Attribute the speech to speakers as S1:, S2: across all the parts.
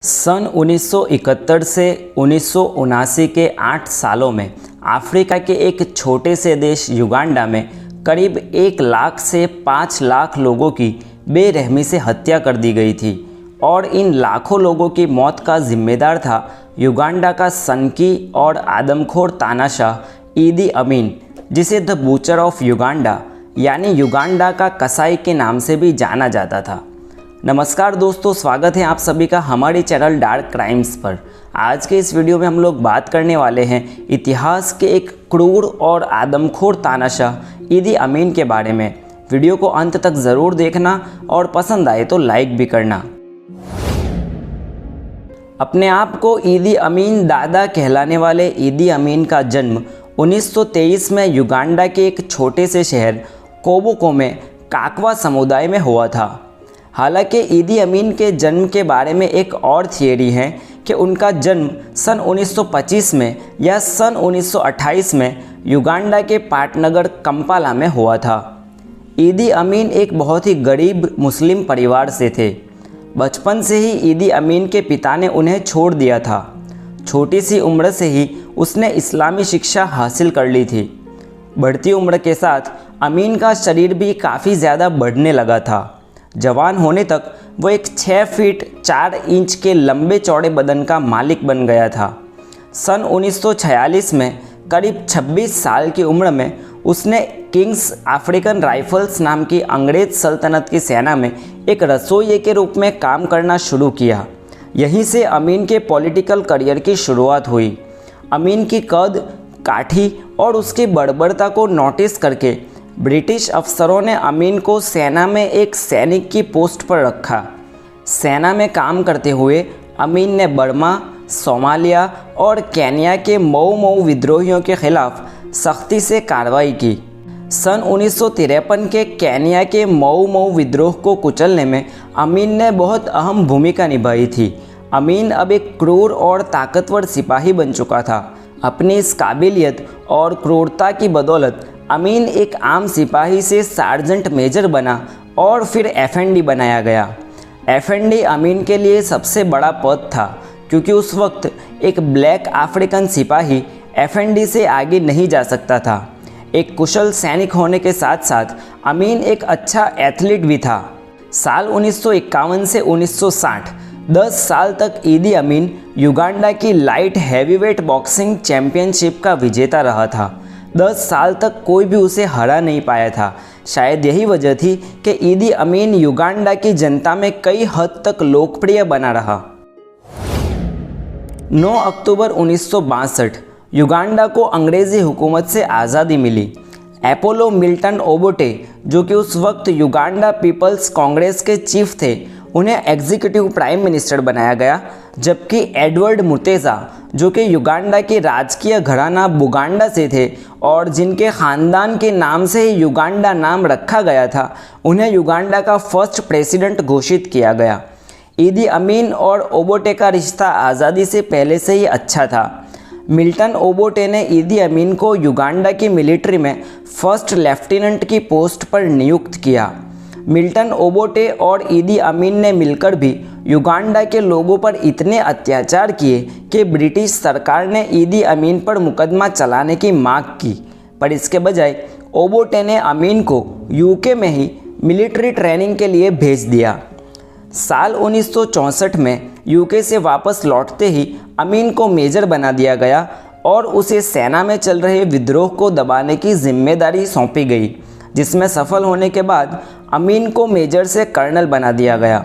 S1: सन 1971 से 1979 के 8 सालों में अफ्रीका के एक छोटे से देश युगांडा में करीब 1 लाख से 5 लाख लोगों की बेरहमी से हत्या कर दी गई थी और इन लाखों लोगों की मौत का जिम्मेदार था युगांडा का सनकी और आदमखोर तानाशाह ईदी अमीन, जिसे द बूचर ऑफ युगांडा यानी युगांडा का कसाई के नाम से भी जाना जाता था। नमस्कार दोस्तों, स्वागत है आप सभी का हमारे चैनल डार्क क्राइम्स पर। आज के इस वीडियो में हम लोग बात करने वाले हैं इतिहास के एक क्रूर और आदमखोर तानाशाह ईदी अमीन के बारे में। वीडियो को अंत तक ज़रूर देखना और पसंद आए तो लाइक भी करना। अपने आप को ईदी अमीन दादा कहलाने वाले ईदी अमीन का जन्म 1923 में युगांडा के एक छोटे से शहर कोबोको में काकवा समुदाय में हुआ था। हालांकि ईदी अमीन के जन्म के बारे में एक और थियरी है कि उनका जन्म सन 1925 में या सन 1928 में युगांडा के पाटनगर कंपाला में हुआ था। ईदी अमीन एक बहुत ही गरीब मुस्लिम परिवार से थे। बचपन से ही ईदी अमीन के पिता ने उन्हें छोड़ दिया था। छोटी सी उम्र से ही उसने इस्लामी शिक्षा हासिल कर ली थी। बढ़ती उम्र के साथ अमीन का शरीर भी काफ़ी ज़्यादा बढ़ने लगा था। जवान होने तक वो एक 6 फीट 4 इंच के लंबे चौड़े बदन का मालिक बन गया था। सन 1946 में करीब 26 साल की उम्र में उसने किंग्स अफ्रीकन राइफल्स नाम की अंग्रेज़ सल्तनत की सेना में एक रसोइये के रूप में काम करना शुरू किया। यहीं से अमीन के पॉलिटिकल करियर की शुरुआत हुई। अमीन की कद, काठी और उसकी बड़बड़ता को नोटिस करके ब्रिटिश अफसरों ने अमीन को सेना में एक सैनिक की पोस्ट पर रखा। सेना में काम करते हुए अमीन ने बर्मा, सोमालिया और केन्या के मऊ विद्रोहियों के खिलाफ सख्ती से कार्रवाई की। सन 1953 के केन्या के मऊ विद्रोह को कुचलने में अमीन ने बहुत अहम भूमिका निभाई थी। अमीन अब एक क्रूर और ताकतवर सिपाही बन चुका था। अपनी इस काबिलियत और क्रूरता की बदौलत अमीन एक आम सिपाही से सार्जेंट मेजर बना और फिर एफएनडी बनाया गया। एफएनडी अमीन के लिए सबसे बड़ा पद था, क्योंकि उस वक्त एक ब्लैक अफ्रीकन सिपाही एफएनडी से आगे नहीं जा सकता था। एक कुशल सैनिक होने के साथ साथ अमीन एक अच्छा एथलीट भी था। साल 1951 से 1960 10 साल तक ईदी अमीन युगांडा की लाइट हैवीवेट बॉक्सिंग चैंपियनशिप का विजेता रहा था। 10 साल तक कोई भी उसे हरा नहीं पाया था। शायद यही वजह थी कि ईदी अमीन युगांडा की जनता में कई हद तक लोकप्रिय बना रहा। 9 अक्टूबर 1962 युगांडा को अंग्रेज़ी हुकूमत से आज़ादी मिली। एपोलो मिल्टन ओबोटे, जो कि उस वक्त युगांडा पीपल्स कांग्रेस के चीफ थे, उन्हें एग्जीक्यूटिव प्राइम मिनिस्टर बनाया गया, जबकि एडवर्ड मुतेसा, जो कि युगांडा के राजकीय घराना बुगांडा से थे और जिनके ख़ानदान के नाम से ही युगांडा नाम रखा गया था, उन्हें युगांडा का फर्स्ट प्रेसिडेंट घोषित किया गया। ईदी अमीन और ओबोटे का रिश्ता आज़ादी से पहले से ही अच्छा था। मिल्टन ओबोटे ने ईदी अमीन को युगांडा की मिलिट्री में फर्स्ट लेफ्टिनेंट की पोस्ट पर नियुक्त किया। मिल्टन ओबोटे और ईदी अमीन ने मिलकर भी युगांडा के लोगों पर इतने अत्याचार किए कि ब्रिटिश सरकार ने ईदी अमीन पर मुकदमा चलाने की मांग की, पर इसके बजाय ओबोटे ने अमीन को यूके में ही मिलिट्री ट्रेनिंग के लिए भेज दिया। साल 1964 में यूके से वापस लौटते ही अमीन को मेजर बना दिया गया और उसे सेना में चल रहे विद्रोह को दबाने की जिम्मेदारी सौंपी गई, जिसमें सफल होने के बाद अमीन को मेजर से कर्नल बना दिया गया।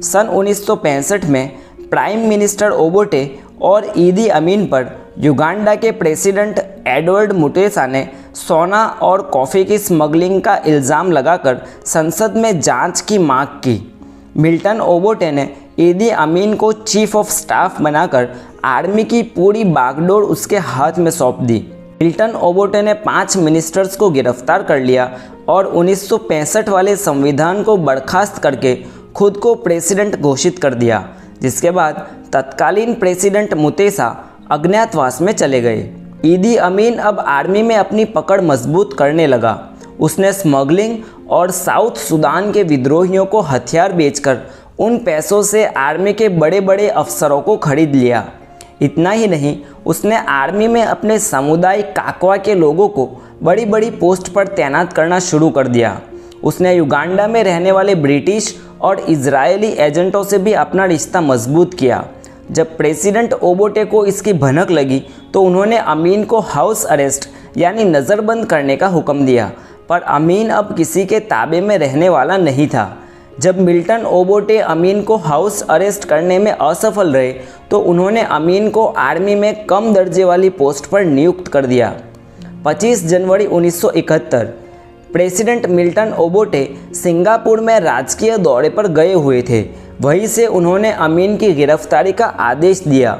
S1: सन 1965 में प्राइम मिनिस्टर ओबोटे और ईदी अमीन पर युगांडा के प्रेसिडेंट एडवर्ड मुतेसा ने सोना और कॉफ़ी की स्मगलिंग का इल्ज़ाम लगाकर संसद में जांच की मांग की। मिल्टन ओबोटे ने ईदी अमीन को चीफ ऑफ स्टाफ बनाकर आर्मी की पूरी बागडोर उसके हाथ में सौंप दी। मिल्टन ओबोटे ने 5 मिनिस्टर्स को गिरफ्तार कर लिया और 1965 वाले संविधान को बर्खास्त करके खुद को प्रेसिडेंट घोषित कर दिया, जिसके बाद तत्कालीन प्रेसिडेंट मुतेसा अज्ञातवास में चले गए। ईदी अमीन अब आर्मी में अपनी पकड़ मजबूत करने लगा। उसने स्मगलिंग और साउथ सूडान के विद्रोहियों को हथियार बेचकर उन पैसों से आर्मी के बड़े बड़े अफसरों को खरीद लिया। इतना ही नहीं, उसने आर्मी में अपने समुदाय काकवा के लोगों को बड़ी बड़ी पोस्ट पर तैनात करना शुरू कर दिया। उसने युगांडा में रहने वाले ब्रिटिश और इजरायली एजेंटों से भी अपना रिश्ता मजबूत किया। जब प्रेसिडेंट ओबोटे को इसकी भनक लगी तो उन्होंने अमीन को हाउस अरेस्ट यानी नज़रबंद करने का हुक्म दिया, पर अमीन अब किसी के ताबे में रहने वाला नहीं था। जब मिल्टन ओबोटे अमीन को हाउस अरेस्ट करने में असफल रहे तो उन्होंने अमीन को आर्मी में कम दर्जे वाली पोस्ट पर नियुक्त कर दिया। 25 जनवरी 1971 प्रेसिडेंट मिल्टन ओबोटे सिंगापुर में राजकीय दौरे पर गए हुए थे। वहीं से उन्होंने अमीन की गिरफ्तारी का आदेश दिया।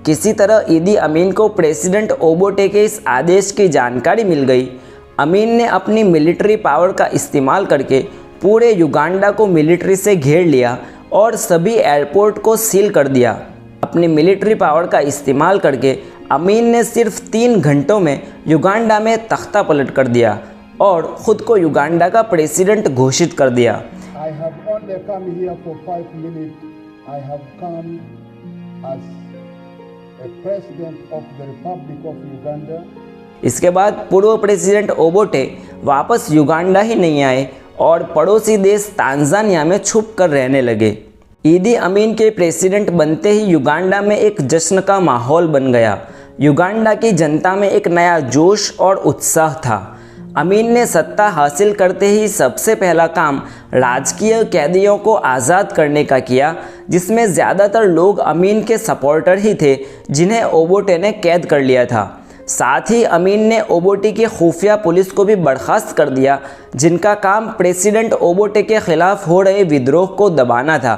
S1: किसी तरह ईदी अमीन को प्रेसिडेंट ओबोटे के इस आदेश की जानकारी मिल गई। अमीन ने अपनी मिलिट्री पावर का इस्तेमाल करके पूरे युगांडा को मिलिट्री से घेर लिया और सभी एयरपोर्ट को सील कर दिया। अपनी मिलिट्री पावर का इस्तेमाल करके अमीन ने सिर्फ 3 घंटों में युगांडा में तख्ता पलट कर दिया और ख़ुद को युगांडा का प्रेसिडेंट घोषित कर दिया।
S2: I have only come here for 5 minutes. I have come as a president of the Republic of Uganda.
S1: इसके बाद पूर्व प्रेसिडेंट ओबोटे वापस युगांडा ही नहीं आए और पड़ोसी देश तांजानिया में छुप कर रहने लगे। ईदी अमीन के प्रेसिडेंट बनते ही युगांडा में एक जश्न का माहौल बन गया। युगांडा की जनता में एक नया जोश और उत्साह था। अमीन ने सत्ता हासिल करते ही सबसे पहला काम राजकीय कैदियों को आज़ाद करने का किया, जिसमें ज़्यादातर लोग अमीन के सपोर्टर ही थे जिन्हें ओबोटे ने कैद कर लिया था। साथ ही अमीन ने ओबोटे की खुफिया पुलिस को भी बर्खास्त कर दिया, जिनका काम प्रेसिडेंट ओबोटे के खिलाफ हो रहे विद्रोह को दबाना था।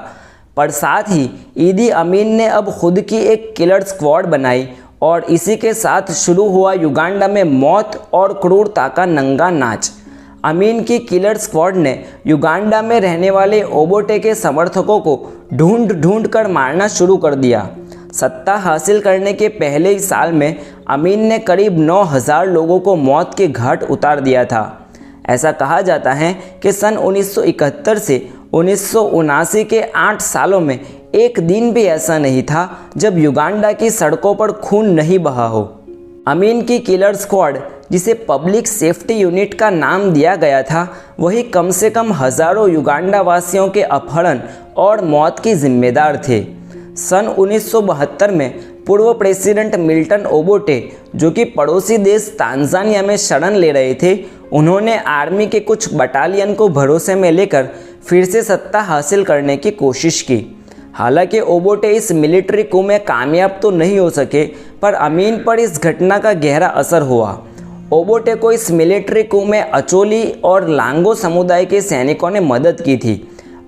S1: पर साथ ही ईदी अमीन ने अब खुद की एक किलर स्क्वाड बनाई और इसी के साथ शुरू हुआ युगांडा में मौत और क्रूरता का नंगा नाच। अमीन की किलर स्क्वाड ने युगांडा में रहने वाले ओबोटे के समर्थकों को ढूंढ ढूंढ कर मारना शुरू कर दिया। सत्ता हासिल करने के पहले ही साल में अमीन ने करीब 9,000 लोगों को मौत के घाट उतार दिया था। ऐसा कहा जाता है कि सन 1971 से 1979 के 8 सालों में एक दिन भी ऐसा नहीं था जब युगांडा की सड़कों पर खून नहीं बहा हो। अमीन की किलर स्क्वाड, जिसे पब्लिक सेफ्टी यूनिट का नाम दिया गया था, वही कम से कम हज़ारों युगांडा वासियों के अपहरण और मौत की जिम्मेदार थे। सन 1972 में पूर्व प्रेसिडेंट मिल्टन ओबोटे, जो कि पड़ोसी देश तांजानिया में शरण ले रहे थे, उन्होंने आर्मी के कुछ बटालियन को भरोसे में लेकर फिर से सत्ता हासिल करने की कोशिश की। हालांकि ओबोटे इस मिलिट्री coup में कामयाब तो नहीं हो सके, पर अमीन पर इस घटना का गहरा असर हुआ। ओबोटे को इस मिलिट्री coup में अचोली और लांगो समुदाय के सैनिकों ने मदद की थी।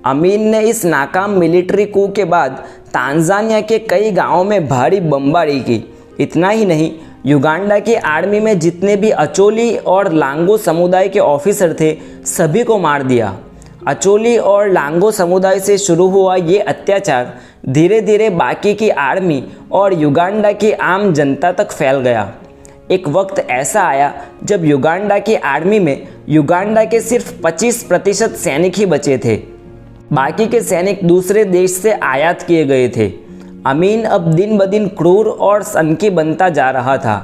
S1: अमीन ने इस नाकाम मिलिट्री coup के बाद तांजानिया के कई गांवों में भारी बमबारी की। इतना ही नहीं, युगांडा की आर्मी में जितने भी अचोली और लांगो समुदाय के ऑफिसर थे, सभी को मार दिया। अचोली और लांगो समुदाय से शुरू हुआ ये अत्याचार धीरे धीरे बाकी की आर्मी और युगांडा की आम जनता तक फैल गया। एक वक्त ऐसा आया जब युगांडा की आर्मी में युगांडा के सिर्फ 25% सैनिक ही बचे थे। बाकी के सैनिक दूसरे देश से आयात किए गए थे। अमीन अब दिन ब दिन क्रूर और सनकी बनता जा रहा था।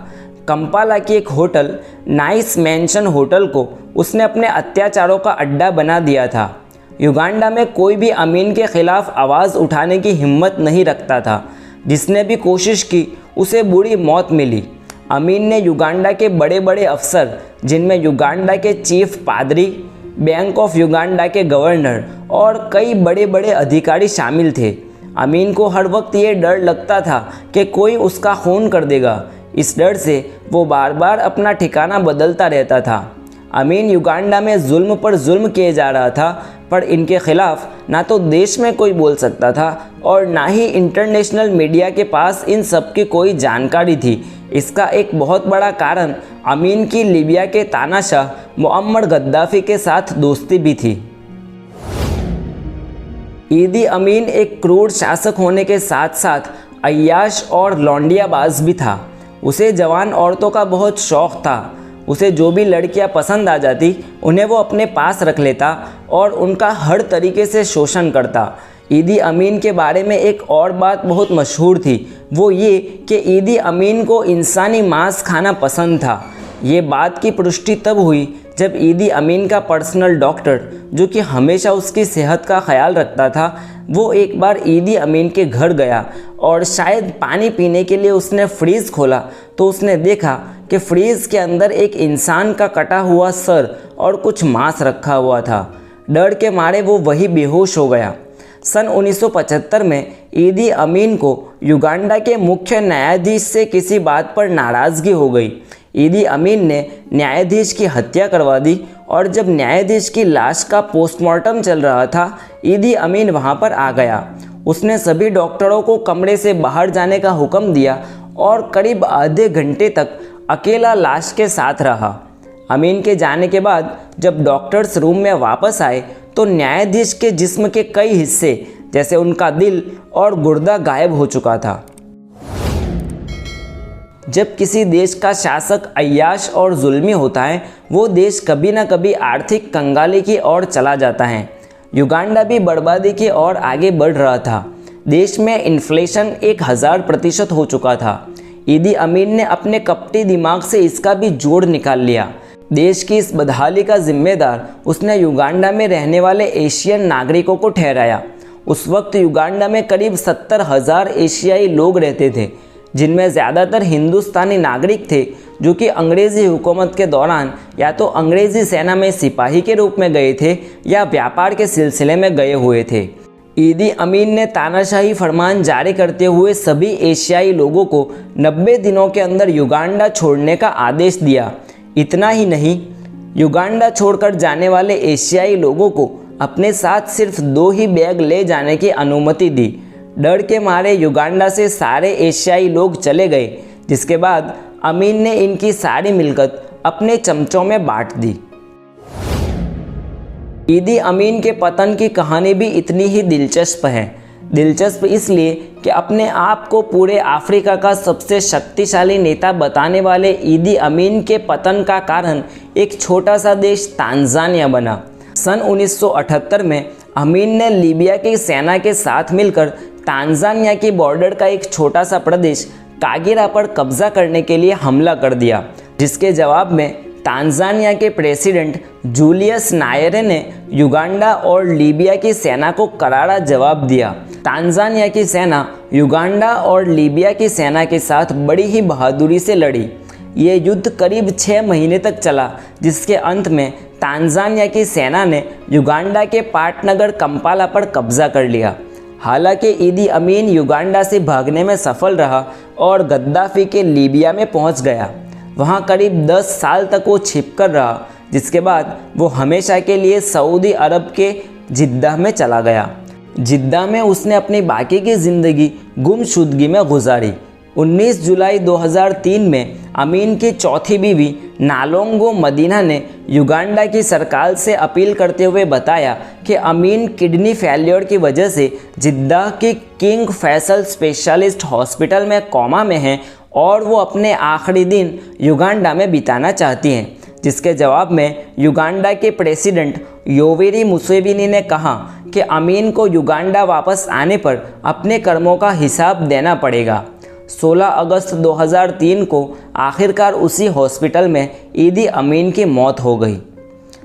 S1: कंपाला की एक होटल, नाइस मैंशन होटल को उसने अपने अत्याचारों का अड्डा बना दिया था। युगांडा में कोई भी अमीन के खिलाफ आवाज़ उठाने की हिम्मत नहीं रखता था। जिसने भी कोशिश की उसे बुरी मौत मिली। अमीन ने युगांडा के बड़े बड़े अफसर, जिनमें युगांडा के चीफ पादरी, बैंक ऑफ युगांडा के गवर्नर और कई बड़े बड़े अधिकारी शामिल थे। अमीन को हर वक्त ये डर लगता था कि कोई उसका खून कर देगा। इस डर से वो बार बार अपना ठिकाना बदलता रहता था। अमीन युगांडा में जुल्म पर जुल्म किए जा रहा था, पर इनके खिलाफ ना तो देश में कोई बोल सकता था और ना ही इंटरनेशनल मीडिया के पास इन सब की कोई जानकारी थी। इसका एक बहुत बड़ा कारण अमीन की लीबिया के तानाशाह मुअम्मर गद्दाफी के साथ दोस्ती भी थी। ईदी अमीन एक क्रूर शासक होने के साथ साथ अय्याश और लौंडियाबाज भी था। उसे जवान औरतों का बहुत शौक़ था। उसे जो भी लड़कियां पसंद आ जाती उन्हें वो अपने पास रख लेता और उनका हर तरीके से शोषण करता। ईदी अमीन के बारे में एक और बात बहुत मशहूर थी, वो ये कि ईदी अमीन को इंसानी मांस खाना पसंद था। ये बात की पुष्टि तब हुई जब ईदी अमीन का पर्सनल डॉक्टर, जो कि हमेशा उसकी सेहत का ख्याल रखता था, वो एक बार ईदी अमीन के घर गया और शायद पानी पीने के लिए उसने फ्रीज़ खोला तो उसने देखा कि फ्रीज़ के अंदर एक इंसान का कटा हुआ सर और कुछ मांस रखा हुआ था। डर के मारे वो वही बेहोश हो गया। सन 1975 में ईदी अमीन को युगांडा के मुख्य न्यायाधीश से किसी बात पर नाराज़गी हो गई। ईदी अमीन ने न्यायाधीश की हत्या करवा दी और जब न्यायाधीश की लाश का पोस्टमार्टम चल रहा था, ईदी अमीन वहां पर आ गया। उसने सभी डॉक्टरों को कमरे से बाहर जाने का हुक्म दिया और करीब आधे घंटे तक अकेला लाश के साथ रहा। अमीन के जाने के बाद जब डॉक्टर्स रूम में वापस आए तो न्यायाधीश के जिस्म के कई हिस्से, जैसे उनका दिल और गुर्दा, गायब हो चुका था। जब किसी देश का शासक अय्याश और जुल्मी होता है, वो देश कभी ना कभी आर्थिक कंगाली की ओर चला जाता है। युगांडा भी बर्बादी की ओर आगे बढ़ रहा था। देश में इन्फ्लेशन 1000% हो चुका था। ईदी अमीन ने अपने कपटी दिमाग से इसका भी जोड़ निकाल लिया। देश की इस बदहाली का जिम्मेदार उसने युगांडा में रहने वाले एशियन नागरिकों को ठहराया। उस वक्त युगांडा में करीब 70,000 एशियाई लोग रहते थे, जिनमें ज़्यादातर हिंदुस्तानी नागरिक थे जो कि अंग्रेज़ी हुकूमत के दौरान या तो अंग्रेज़ी सेना में सिपाही के रूप में गए थे या व्यापार के सिलसिले में गए हुए थे। ईदी अमीन ने तानाशाही फरमान जारी करते हुए सभी एशियाई लोगों को 90 दिनों के अंदर युगांडा छोड़ने का आदेश दिया। इतना ही नहीं, युगांडा छोड़कर जाने वाले एशियाई लोगों को अपने साथ सिर्फ 2 ही बैग ले जाने की अनुमति दी। डर के मारे युगांडा से सारे एशियाई लोग चले गए, जिसके बाद अमीन ने इनकी सारी मिल्कत अपने चमचों में बांट दी। ईदी अमीन के पतन की कहानी भी इतनी ही दिलचस्प है। दिलचस्प इसलिए कि अपने आप को पूरे अफ्रीका का सबसे शक्तिशाली नेता बताने वाले ईदी अमीन के पतन का कारण एक छोटा सा देश तांजानिया बना। सन 1978 में अमीन ने लीबिया की सेना के साथ मिलकर तांजानिया की बॉर्डर का एक छोटा सा प्रदेश कागिरा पर कब्जा करने के लिए हमला कर दिया, जिसके जवाब में तांजानिया के प्रेसिडेंट जूलियस नायरे ने युगांडा और लीबिया की सेना को करारा जवाब दिया। तांजानिया की सेना युगांडा और लीबिया की सेना के साथ बड़ी ही बहादुरी से लड़ी। ये युद्ध करीब 6 महीने तक चला, जिसके अंत में तांजानिया की सेना ने युगांडा के पाटनगर कंपाला पर कब्जा कर लिया। हालांकि ईदी अमीन युगांडा से भागने में सफल रहा और गद्दाफी के लीबिया में पहुंच गया। वहां करीब 10 साल तक वो छिपकर रहा, जिसके बाद वो हमेशा के लिए सऊदी अरब के जिद्दा में चला गया। जिद्दा में उसने अपनी बाकी की ज़िंदगी गुमशुदगी में गुजारी। 19 जुलाई 2003 में अमीन की चौथी बीवी नालोंगो मदीना ने युगांडा की सरकार से अपील करते हुए बताया कि अमीन किडनी फेलियर की वजह से जिद्दा की किंग फैसल स्पेशलिस्ट हॉस्पिटल में कोमा में हैं और वो अपने आखिरी दिन युगांडा में बिताना चाहती हैं, जिसके जवाब में युगांडा के प्रेसिडेंट योवेरी मुसेविनी ने कहा कि अमीन को युगांडा वापस आने पर अपने कर्मों का हिसाब देना पड़ेगा। 16 अगस्त 2003 को आखिरकार उसी हॉस्पिटल में ईदी अमीन की मौत हो गई।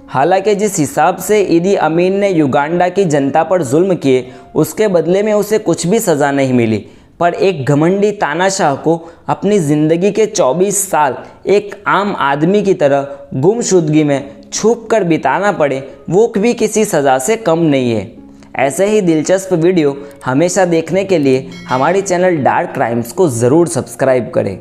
S1: हालांकि जिस हिसाब से ईदी अमीन ने युगांडा की जनता पर जुल्म किए, उसके बदले में उसे कुछ भी सज़ा नहीं मिली, पर एक घमंडी तानाशाह को अपनी ज़िंदगी के 24 साल एक आम आदमी की तरह गुमशुदगी में छुप कर बिताना पड़े, वो भी किसी सज़ा से कम नहीं है। ऐसे ही दिलचस्प वीडियो हमेशा देखने के लिए हमारे चैनल डार्क क्राइम्स को ज़रूर सब्सक्राइब करें।